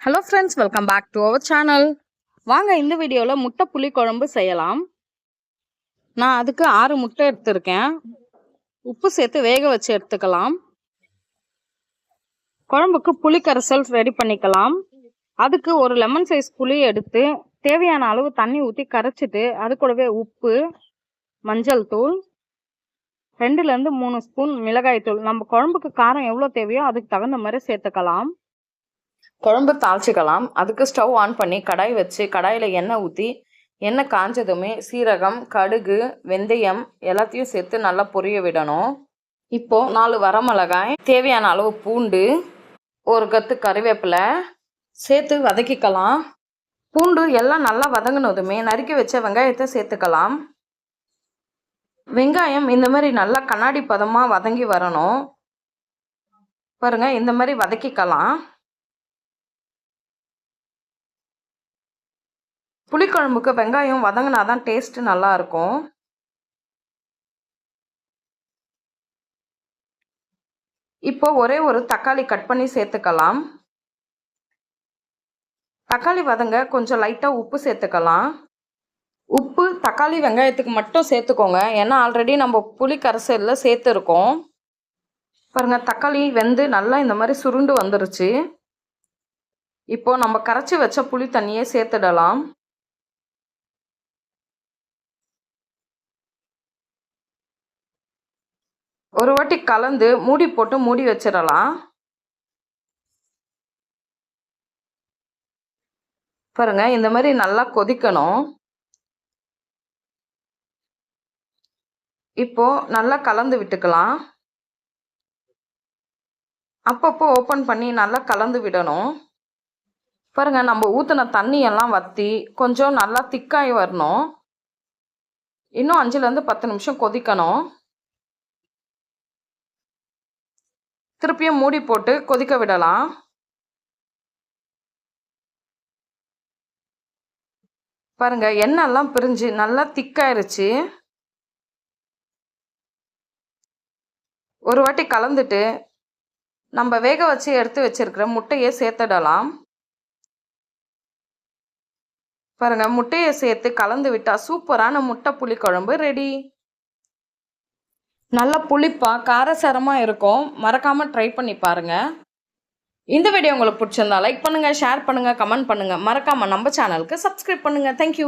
Hello friends, welcome back to our channel. வாங்க இந்த வீடியோவில் முட்டை புளி குழம்பு செய்யலாம். நான் அதுக்கு 6 முட்டை எடுத்திருக்கேன். உப்பு சேர்த்து வேக வச்சு எடுத்துக்கலாம். குழம்புக்கு புளி கரைசல் ரெடி பண்ணிக்கலாம். அதுக்கு ஒரு லெமன் சைஸ் புளி எடுத்து தேவையான அளவு தண்ணி ஊற்றி கரைச்சிட்டு அது கூடவே உப்பு, மஞ்சள் தூள், 2லேருந்து 3 ஸ்பூன் மிளகாய் தூள், நம்ம குழம்புக்கு காரம் எவ்வளோ தேவையோ அதுக்கு தகுந்த மாதிரி சேர்த்துக்கலாம். குழம்பு தாளிச்சிக்கலாம். அதுக்கு ஸ்டவ் ஆன் பண்ணி கடாய் வச்சு கடாயில் எண்ணெய் ஊற்றி எண்ணெய் காஞ்சதுமே சீரகம், கடுகு, வெந்தயம் எல்லாத்தையும் சேர்த்து நல்லா பொரிய விடணும். இப்போது 4 வரமிளகாய், தேவையான அளவு பூண்டு, ஒரு கத்து கறிவேப்பிலை சேர்த்து வதக்கிக்கலாம். பூண்டு எல்லாம் நல்லா வதங்கினதுமே நறுக்கி வச்ச வெங்காயத்தை சேர்த்துக்கலாம். வெங்காயம் இந்த மாதிரி நல்லா கண்ணாடி பதமாக வதங்கி வரணும். பாருங்கள், இந்த மாதிரி வதக்கிக்கலாம். புளிக்குழம்புக்கு வெங்காயம் வதங்கினாதான் டேஸ்ட்டு நல்லாயிருக்கும். இப்போ ஒரே ஒரு தக்காளி கட் பண்ணி சேர்த்துக்கலாம். தக்காளி வதங்க கொஞ்சம் லைட்டாக உப்பு சேர்த்துக்கலாம். உப்பு தக்காளி வெங்காயத்துக்கு மட்டும் சேர்த்துக்கோங்க, ஏன்னா ஆல்ரெடி நம்ம புளி கரைசலில் சேர்த்துருக்கோம். பாருங்கள், தக்காளி வெந்து நல்லா இந்த மாதிரி சுருண்டு வந்துருச்சு. இப்போது நம்ம கரைச்சி வச்ச புளி தண்ணியை சேர்த்துடலாம். ஒரு வாட்டி கலந்து மூடி போட்டு மூடி வச்சிடலாம். பாருங்க, இந்த மாதிரி நல்லா கொதிக்கணும். இப்போ நல்லா கலந்து விட்டுக்கலாம். அப்பப்போ ஓப்பன் பண்ணி நல்லா கலந்து விடணும். பாருங்க, நம்ம ஊற்றின தண்ணியெல்லாம் வற்றி கொஞ்சம் நல்லா திக்காகி வரணும். இன்னும் 5லேருந்து 10 நிமிஷம் கொதிக்கணும். திருப்பியும் மூடி போட்டு கொதிக்க விடலாம். பாருங்க, எண்ணெய்லாம் பிரிஞ்சு நல்லா திக்காயிருச்சு. ஒரு வாட்டி கலந்துட்டு நம்ம வேக வச்சு எடுத்து வச்சிருக்கிற முட்டையை சேர்த்துடலாம். பாருங்க, முட்டையை சேர்த்து கலந்து விட்டா சூப்பரான முட்டை புளி குழம்பு ரெடி. நல்ல புளிப்பாக காரசாரமாக இருக்கும். மறக்காமல் ட்ரை பண்ணி பாருங்கள். இந்த வீடியோ உங்களுக்கு பிடிச்சிருந்தா லைக் பண்ணுங்கள், ஷேர் பண்ணுங்கள், கமெண்ட் பண்ணுங்கள். மறக்காமல் நம்ம சேனலுக்கு சப்ஸ்கிரைப் பண்ணுங்கள். தேங்க்யூ.